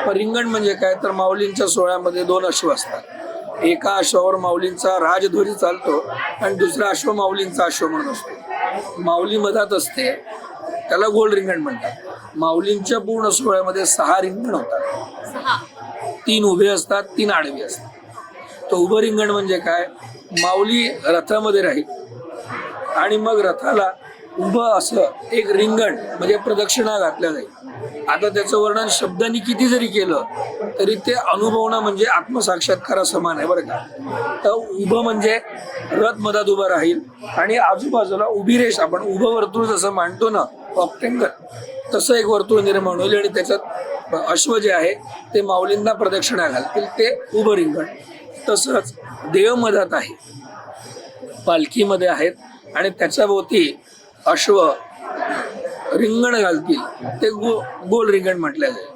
रिंगण म्हणजे काय तर माऊलींच्या सोहळ्यामध्ये 2 अश्व असतात. एका अश्वावर माऊलींचा राजध्वरी चालतो आणि दुसरा अश्व माऊलींचा अश्व म्हणून असतो. माऊली मधात असते, त्याला गोल रिंगण म्हणतात. माऊलींच्या पूर्ण सोहळ्यामध्ये 6 रिंगण होतात. 3 उभे असतात, 3 आडवे असतात. तो उभं रिंगण म्हणजे काय, माऊली रथामध्ये राहील आणि मग रथाला उभं असं एक रिंगण म्हणजे प्रदक्षिणा घातल्या जाईल. आता त्याचं वर्णन शब्दांनी किती जरी केलं तरी ते अनुभवणं म्हणजे आत्मसाक्षात्कारा समान आहे बरं का. तर उभं म्हणजे रथ मधात उभं राहील आणि आजूबाजूला उभी रेष, आपण उभं वर्तुळ जसं मांडतो ना ऑक्टेंगल, तसं एक वर्तुळ निर्माण होईल आणि त्याच्यात अश्व जे आहे ते माऊलींना प्रदक्षिणा घालतील, ते उभं रिंगण. तसंच देव मधात आहे, पालखीमध्ये आहेत आणि त्याच्या भोवती अश्व रिंगण घालतील, ते गोल रिंगण म्हटलं जाईल.